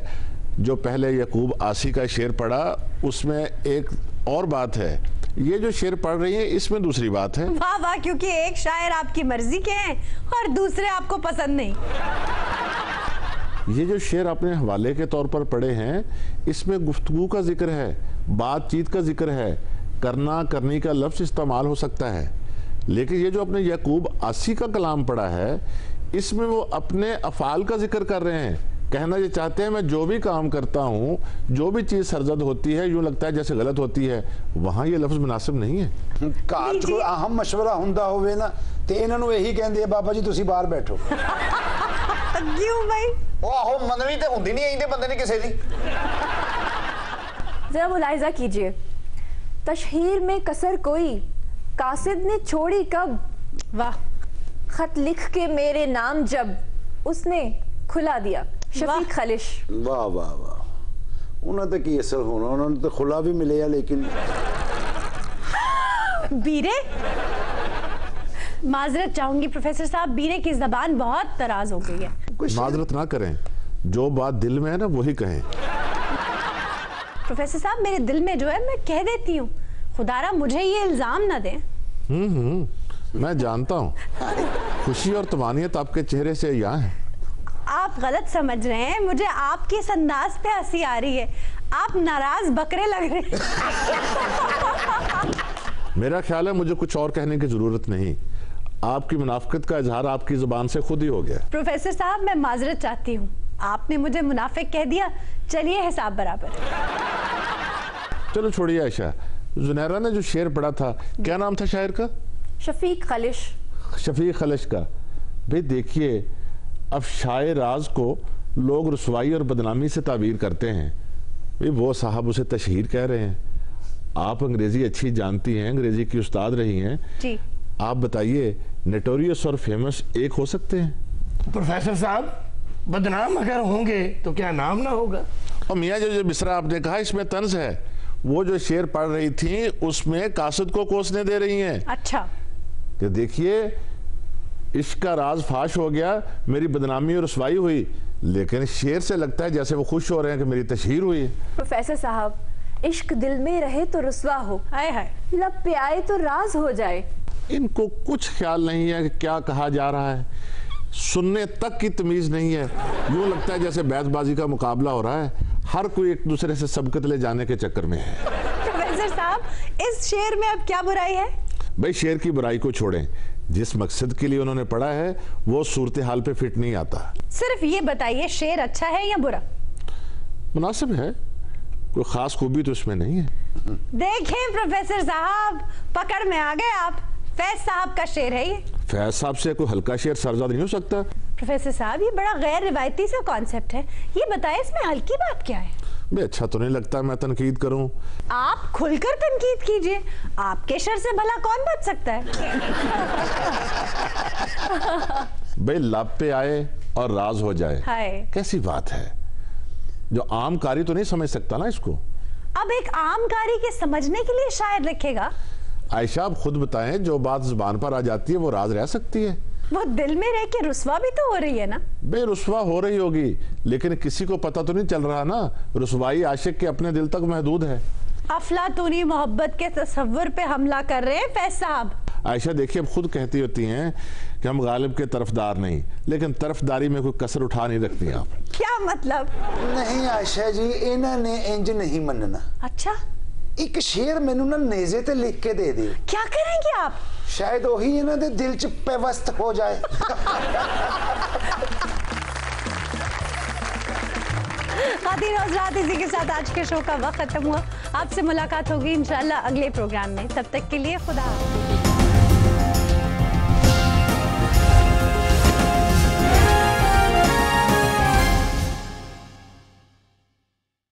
जो पहले यकूब आसी का शेर पढ़ा उसमें एक और बात है, ये जो शेर पढ़ रही है इसमें दूसरी बात है। वाह वाह, क्योंकि एक शायर आपकी मर्जी के हैं और दूसरे आपको पसंद नहीं। ये जो शेर आपने हवाले के तौर पर पढ़े हैं इसमें गुफ्तगू का जिक्र है, बातचीत का जिक्र है, करना करनी का लफ्ज़ इस्तेमाल हो सकता है। लेकिन ये जो अपने यकूब आसी का कलाम पढ़ा है इसमें वो अपने अफ़ाल का जिक्र कर रहे हैं। कहना ये चाहते हैं मैं जो भी काम करता हूँ, जो भी चीज़ सरजद होती है यूँ लगता है जैसे गलत होती है, वहाँ ये लफ्ज़ मुनासिब नहीं है। ਘਰ 'ਚ ਕੋਈ ਅਹਿਮ ਮਸ਼ਵਰਾ ਹੁੰਦਾ ਹੋਵੇ ਨਾ ਤੇ ਇਹਨਾਂ ਨੂੰ ਇਹੀ ਕਹਿੰਦੇ ਆ ਬਾਬਾ ਜੀ ਤੁਸੀਂ ਬਾਹਰ ਬੈਠੋ। क्यों भाई? ਉਹ ਆਹੋ ਮੰਨਣੀ ਤੇ ਹੁੰਦੀ ਨਹੀਂ ਆਈਂਦੇ ਬੰਦੇ ਨੇ ਕਿਸੇ ਦੀ। जरा मुलाहिजा कीजिए, तशहीर में कसर कोई कासिद ने छोड़ी कब, वाह, खत लिख के मेरे नाम जब उसने खुला दिया। शफीक खलिश। वाह वाह वाह, ਉਹਨਾਂ ਤੇ ਕੀ ਅਸਰ ਹੋਣਾ, ਉਹਨਾਂ ਨੂੰ ਤਾਂ ਖੁੱਲਾ ਵੀ ਮਿਲਿਆ लेकिन बीरे, माजरत चाहूंगी प्रोफेसर साहब, बीरे की जबान बहुत तराज हो गई है। माजरत ना करें, जो बात दिल में है ना वही कहें। प्रोफेसर साहब, मेरे दिल में जो है मैं कह देती हूँ, खुदारा मुझे ये इल्जाम ना दें। मैं जानता हूँ, खुशी और तवानियत आपके चेहरे से यहाँ है। आप गलत समझ रहे हैं, मुझे आपके इस अंदाज पे हंसी आ रही है, आप नाराज बकरे लग रहे हैं। मेरा ख्याल है मुझे कुछ और कहने की जरूरत नहीं, आपकी मुनाफिकत का इजहार आपकी जुबान से खुद ही हो गया। प्रोफेसर साहब, मैं माजरत चाहती हूँ, आपने मुझे मुनाफिक कह दिया, चलिए हिसाब बराबर। चलो छोड़िए आयशा, जुनैरा ने जो शेर पढ़ा था क्या नाम था शायर का? शफीक खलिश। शफीक खलिश का। भाई देखिए, अब शायर राज को लोग रुसवाई और बदनामी से ताबीर करते हैं, भाई वो साहब उसे तशहीर कह रहे हैं। आप अंग्रेजी अच्छी जानती हैं, अंग्रेजी की उस्ताद रही हैं जी, आप बताइए नोटोरियस और फेमस एक हो सकते हैं? प्रोफेसर साहब, बदनाम अगर होंगे तो क्या नाम ना होगा? और मियाँ जो मिसरा आपने कहा इसमें तंज है, वो जो शेर पढ़ रही थी उसमें कासिद को कोसने दे रही हैं। अच्छा, कि देखिए इश्क का राज फाश हो गया, मेरी बदनामी और रुसवाई हुई, लेकिन शेर से लगता है जैसे वो खुश हो रहे हैं कि मेरी तशहीर हुई है। प्रोफेसर साहब, इश्क दिल में रहे तो रुसवा हो, हाय हाय, लब पे आए तो राज हो जाए। इनको कुछ ख्याल नहीं है कि क्या कहा जा रहा है, सुनने तक की तमीज नहीं है, यूं लगता है जैसे बैतबाजी का मुकाबला हो रहा है, हर कोई एक दूसरे से सबकत ले जाने के चक्कर में है। प्रोफेसर साहब, इस शेर में अब क्या बुराई है? भाई शेर की बुराई को छोड़ें, जिस मकसद के लिए उन्होंने पढ़ा है वो सूरत हाल पे फिट नहीं आता। सिर्फ ये बताइए, शेर अच्छा है या बुरा? मुनासिब है, कोई खास खूबी तो इसमें नहीं है। देखें प्रोफेसर साहब, पकड़ में आ गए आप, फैज साहब का शेर है ये। फैज साहब से कोई हल्का शेर सरजद नहीं हो सकता। प्रोफेसर साहब, ये बड़ा गैर रिवायती सा कॉन्सेप्ट है, ये बताइए इसमें हल्की बात क्या है? मैं अच्छा तो नहीं लगता मैं तनकीद करूं। आप खुलकर तनकीद कीजिए, आपके शर से भला कौन बच सकता है? भाई लब पे आए और राज हो जाए, हाय, कैसी बात है, जो आम कारी तो नहीं समझ सकता ना इसको। अब एक आम कारी के समझने के लिए शायद लिखेगा। आयशा आप खुद बताएं, जो बात जुबान पर आ जाती है वो राज रह सकती है? वो दिल में रह के रुसवा भी तो हो रही है ना। बेरुसवा हो रही होगी, लेकिन किसी को पता तो नहीं चल रहा ना, रुसवाई आशिक के अपने दिल तक महदूद है। अफलातूनी मोहब्बत के तस्वुर पे हमला कर रहे हैं फैज साहब। आयशा देखिए, अब खुद कहती होती हैं कि हम गालिब के तरफदार नहीं, लेकिन तरफदारी में कोई कसर उठा नहीं रखती आप। क्या मतलब? नहीं आयशा जी, इन्होंने इंज नहीं मनना। अच्छा, एक शेर मैनू ना नेजे ते लिख के दे दियो। क्या करेंगे आप? शायद वही इन्हां दे दिल च पेवस्त हो जाए। खातिन हज़रात, इसी के साथ आज के शो का वक्त खत्म हुआ। आपसे मुलाकात होगी इंशाल्लाह अगले प्रोग्राम में, तब तक के लिए खुदा हाफ़िज़।